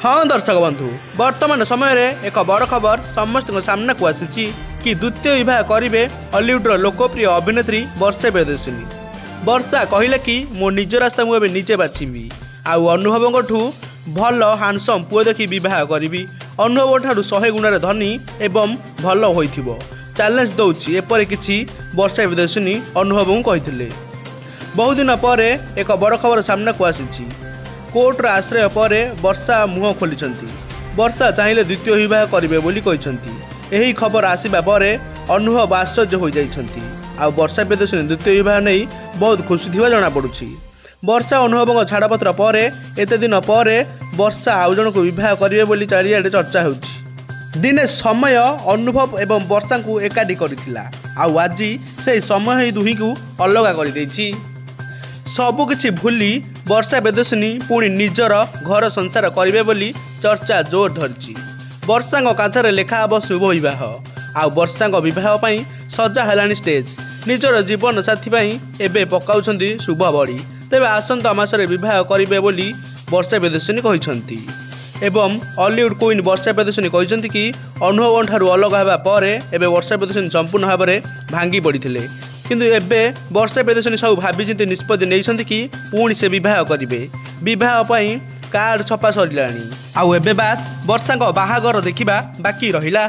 हाँ दर्शक बंधु, वर्तमान समय रे एक बड़ खबर समस्त सामना को आसी कि द्वितीय विवाह करेंगे हॉलीवुड्र लोकप्रिय अभिनेत्री वर्षा प्रियदर्शिनी। वर्षा कहले कि मो निज रास्ता मुझे निजे बाछी आउ अनुभव भल हांडसम पुओ देखी बह करी। अनुभव ठारू 100 गुण धनी एवं भल होइथिबो चैलेंज दौची एपर किछि वर्षा प्रियदर्शिनी अनुभव को कही। बहुत दिन पर एक बड़ खबर सामना को आसी। कोर्टर आश्रय पर वर्षा मुह खोली। वर्षा चाहिए द्वितीय विवाह करेंगे बोली कहते। यही खबर आसवा पर अनुभव आश्चर्य हो जाइछंती। आ वर्षा प्रियदर्शिनी द्वितीय विवाह नहीं बहुत खुशी थिबा जଣା पड़ुछि। वर्षा अनुभव छाड़पत्र पर एते दिन पर वर्षा आउ जन को विवाह करेंगे बोली चारिआडे चर्चा होछि। दिने समय अनुभव एवं वर्षा को एकाठी करथिला। आउ आज से समय ही दुही को अलग कर देछि। सबुकिछि भूली वर्षा प्रियदर्शिनी पुणी निजर घर संसार करेंगे बोली चर्चा जोर धरिछि। वर्षा कांथरे लेखा हम शुभ विवाह। आउ वर्षा विवाह पई सजा हेलानी स्टेज। निजर जीवन साथी पई एबे पकाउछंती शुभ बड़ी। तेबे आसंता मासरे विवाह करेंगे बोली वर्षा प्रियदर्शिनी कहिसंती। एवं हॉलीवुड क्वीन वर्षा प्रियदर्शिनी कहिसंती कि अनुभव ठारू अलग हेबा परे एबे वर्षा प्रियदर्शिनी संपूर्ण भाव में भांगी पड़िथिले। किंतु एबे वर्षा प्रियदर्शिनी सब भाभी निष्पत्ति नहीं कि पुणी से विवाह करेंगे। विवाह पई कार्ड छपा सरिलानी। आउ एबे बास वर्षा बाहागर देखिबा बाकी रहिला।